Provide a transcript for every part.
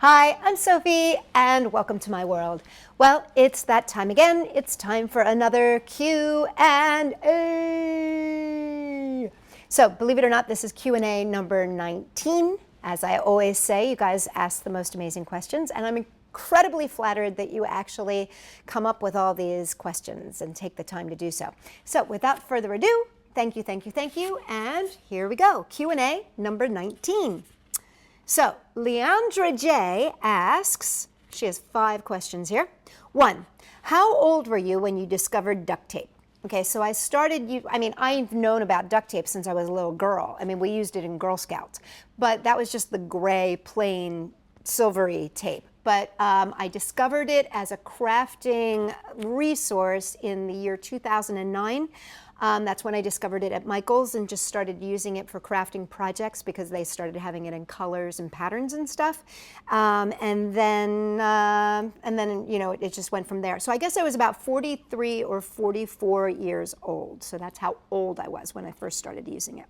Hi, I'm Sophie, and welcome to my world. Well, it's that time again. It's time for another Q&A. So, believe it or not, this is Q&A number 19. As I always say, you guys ask the most amazing questions, and I'm incredibly flattered that you actually come up with all these questions and take the time to do so. So, without further ado, thank you, and here we go. Q&A number 19. So, Leandra J asks, she has 5 questions here. 1, how old were you when you discovered duct tape? Okay, so I've known about duct tape since I was a little girl. We used it in Girl Scouts, but that was just the gray, plain, silvery tape. But I discovered it as a crafting resource in the year 2009. That's when I discovered it at Michael's and just started using it for crafting projects because they started having it in colors and patterns and stuff. And then it just went from there. So I guess I was about 43 or 44 years old. So that's how old I was when I first started using it.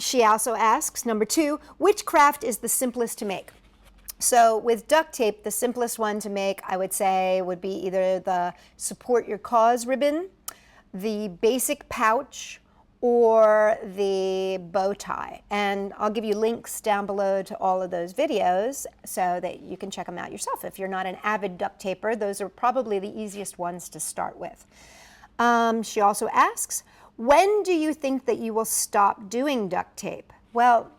She also asks, number 2, which craft is the simplest to make? So with duct tape, the simplest one to make, I would say, would be either the Support Your Cause ribbon, the basic pouch, or the bow tie. And I'll give you links down below to all of those videos so that you can check them out yourself. If you're not an avid duct taper, those are probably the easiest ones to start with. She also asks, when do you think that you will stop doing duct tape? Well,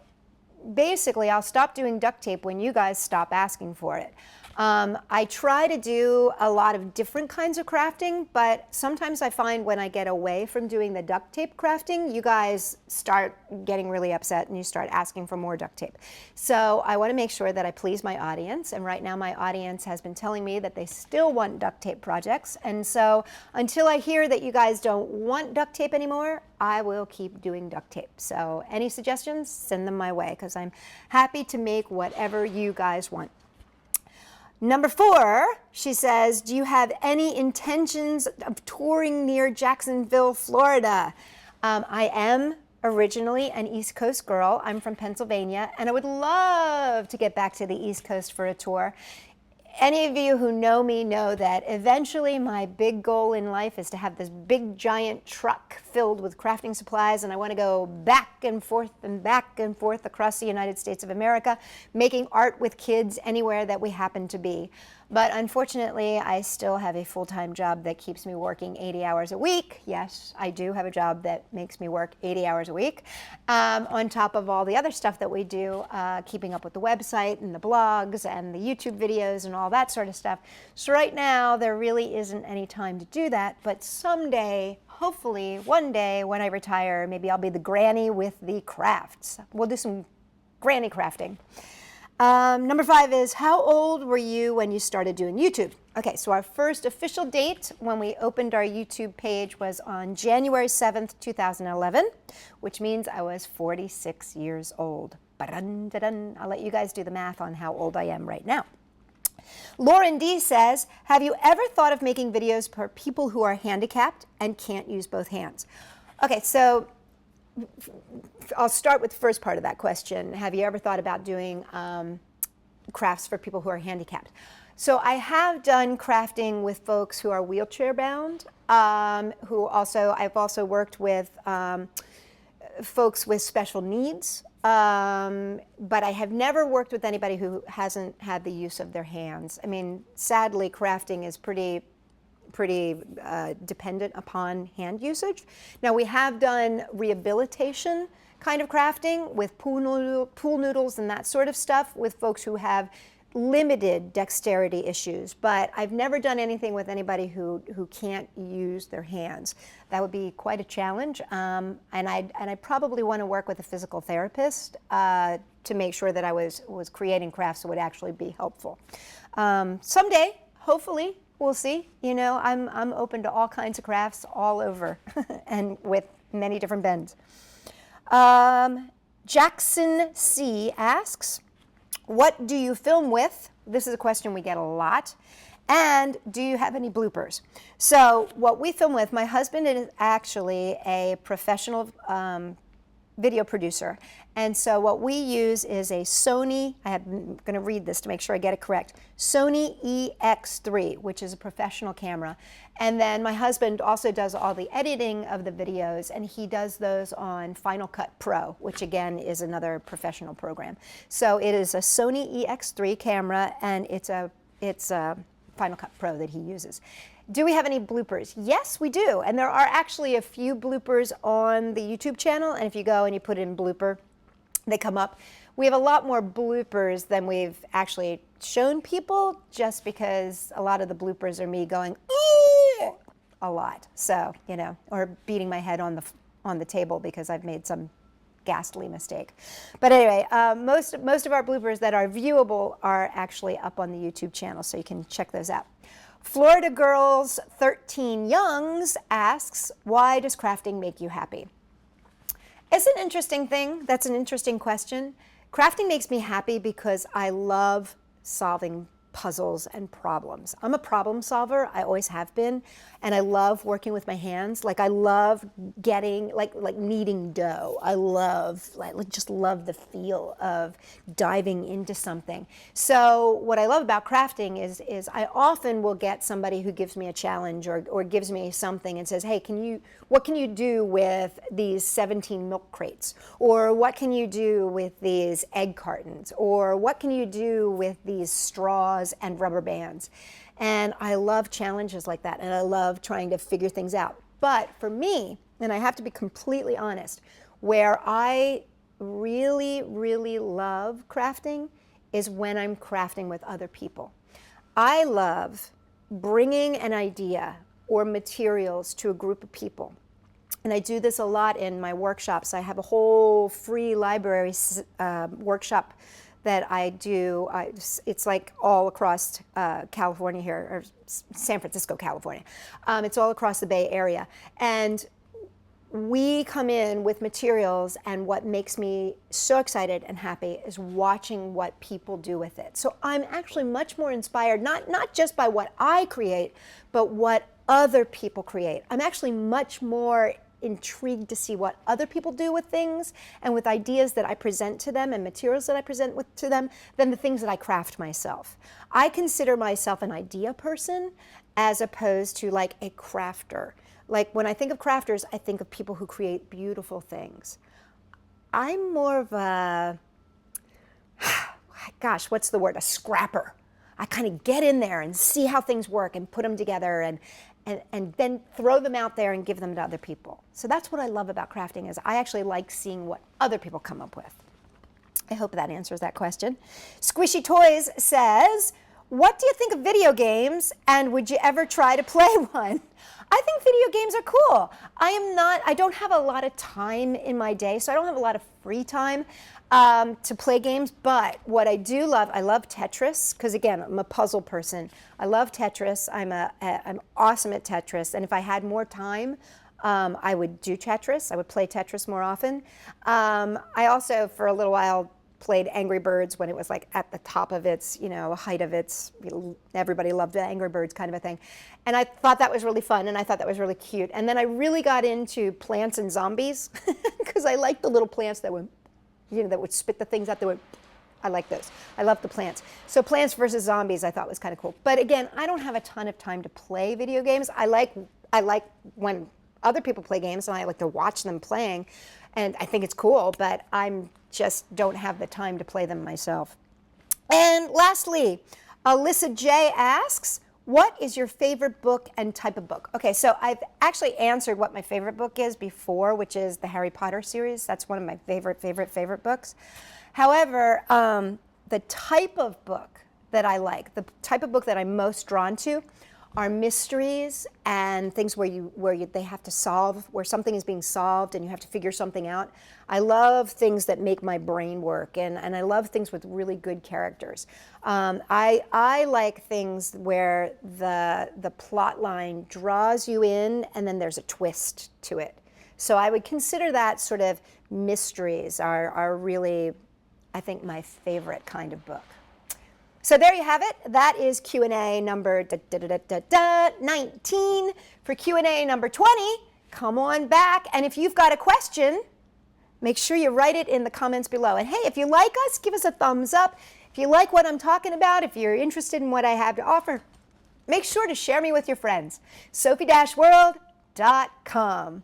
basically, I'll stop doing duct tape when you guys stop asking for it. I try to do a lot of different kinds of crafting, but sometimes I find when I get away from doing the duct tape crafting, you guys start getting really upset and you start asking for more duct tape. So I want to make sure that I please my audience, and right now my audience has been telling me that they still want duct tape projects, and so until I hear that you guys don't want duct tape anymore, I will keep doing duct tape. So any suggestions, send them my way, because I'm happy to make whatever you guys want. Number 4, she says, do you have any intentions of touring near Jacksonville, Florida? I am originally an East Coast girl. I'm from Pennsylvania, and I would love to get back to the East Coast for a tour. Any of you who know me know that eventually my big goal in life is to have this big giant truck filled with crafting supplies, and I want to go back and forth across the United States of America, making art with kids anywhere that we happen to be. But unfortunately, I still have a full-time job that keeps me working 80 hours a week. Yes, I do have a job that makes me work 80 hours a week, on top of all the other stuff that we do, keeping up with the website and the blogs and the YouTube videos and all that sort of stuff. So right now, there really isn't any time to do that, but someday, hopefully, one day when I retire, maybe I'll be the granny with the crafts. We'll do some granny crafting. Number 5 is, how old were you when you started doing YouTube? Okay, so our first official date when we opened our YouTube page was on January 7th, 2011, which means I was 46 years old. I'll let you guys do the math on how old I am right now. Lauren D says, have you ever thought of making videos for people who are handicapped and can't use both hands? Okay, so I'll start with the first part of that question. Have you ever thought about doing crafts for people who are handicapped? So I have done crafting with folks who are wheelchair bound, I've also worked with folks with special needs, but I have never worked with anybody who hasn't had the use of their hands. Sadly, crafting is pretty dependent upon hand usage. Now, we have done rehabilitation kind of crafting with pool noodles and that sort of stuff with folks who have limited dexterity issues, but I've never done anything with anybody who can't use their hands. That would be quite a challenge, and I probably want to work with a physical therapist to make sure that I was creating crafts that would actually be helpful. Someday, hopefully, we'll see. I'm open to all kinds of crafts all over and with many different bends. Jackson C asks, what do you film with? This is a question we get a lot. And do you have any bloopers? So what we film with, my husband is actually a professional video producer. And so what we use is a Sony, I'm going to read this to make sure I get it correct, Sony EX3, which is a professional camera. And then my husband also does all the editing of the videos, and he does those on Final Cut Pro, which again is another professional program. So it is a Sony EX3 camera, and it's a Final Cut Pro that he uses. Do we have any bloopers? Yes, we do. And there are actually a few bloopers on the YouTube channel. And if you go and you put in blooper, they come up. We have a lot more bloopers than we've actually shown people, just because a lot of the bloopers are me going, ooh, a lot. So, you know, or beating my head on the table because I've made some ghastly mistake. But anyway, most of our bloopers that are viewable are actually up on the YouTube channel, so you can check those out. Florida Girls 13 Youngs asks, why does crafting make you happy? It's an interesting thing. That's an interesting question. Crafting makes me happy because I love solving puzzles and problems. I'm a problem solver. I always have been. And I love working with my hands. Like I love getting, like kneading dough. I love, just love the feel of diving into something. So what I love about crafting is I often will get somebody who gives me a challenge or gives me something and says, hey, what can you do with these 17 milk crates? Or what can you do with these egg cartons? Or what can you do with these straws and rubber bands? And I love challenges like that, and I love trying to figure things out. But for me, and I have to be completely honest, where I really, really love crafting is when I'm crafting with other people. I love bringing an idea or materials to a group of people. And I do this a lot in my workshops. I have a whole free library workshop that I do. It's like all across California here, or San Francisco, California. It's all across the Bay Area. And we come in with materials, and what makes me so excited and happy is watching what people do with it. So I'm actually much more inspired, not just by what I create, but what other people create. I'm actually much more intrigued to see what other people do with things and with ideas that I present to them and materials that I present to them than the things that I craft myself. I consider myself an idea person as opposed to like a crafter. Like when I think of crafters, I think of people who create beautiful things. I'm more of a, gosh, what's the word? A scrapper. I kind of get in there and see how things work and put them together and then throw them out there and give them to other people. So that's what I love about crafting, is I actually like seeing what other people come up with. I hope that answers that question. Squishy Toys says, what do you think of video games, and would you ever try to play one? I think video games are cool. I don't have a lot of time in my day, so I don't have a lot of free time to play games, but what I do love, I love Tetris, because again, I'm a puzzle person. I love Tetris. I'm awesome at Tetris, and if I had more time, I would do Tetris. I would play Tetris more often. I also, for a little while, played Angry Birds when it was like at the top of its, height of its, everybody loved the Angry Birds kind of a thing. And I thought that was really fun, and I thought that was really cute. And then I really got into Plants and Zombies, because I liked the little plants that would, that would spit the things out that would, I like those. I love the plants. So Plants vs. Zombies I thought was kind of cool. But again, I don't have a ton of time to play video games. I like when other people play games, and I like to watch them playing, and I think it's cool, but I'm just don't have the time to play them myself. And lastly, Alyssa J asks, what is your favorite book and type of book? Okay, so I've actually answered what my favorite book is before, which is the Harry Potter series. That's one of my favorite books. However, the type of book that I like, the type of book that I'm most drawn to, are mysteries and things where they have to solve, where something is being solved and you have to figure something out. I love things that make my brain work, and I love things with really good characters. I like things where the plot line draws you in and then there's a twist to it. So I would consider that sort of mysteries are really, I think, my favorite kind of book. So there you have it. That is Q&A number 19. For Q&A number 20, come on back. And if you've got a question make sure you write it in the comments below. And hey, if you like us, give us a thumbs up. If you like what I'm talking about, if you're interested in what I have to offer, make sure to share me with your friends. Sophie-World.com.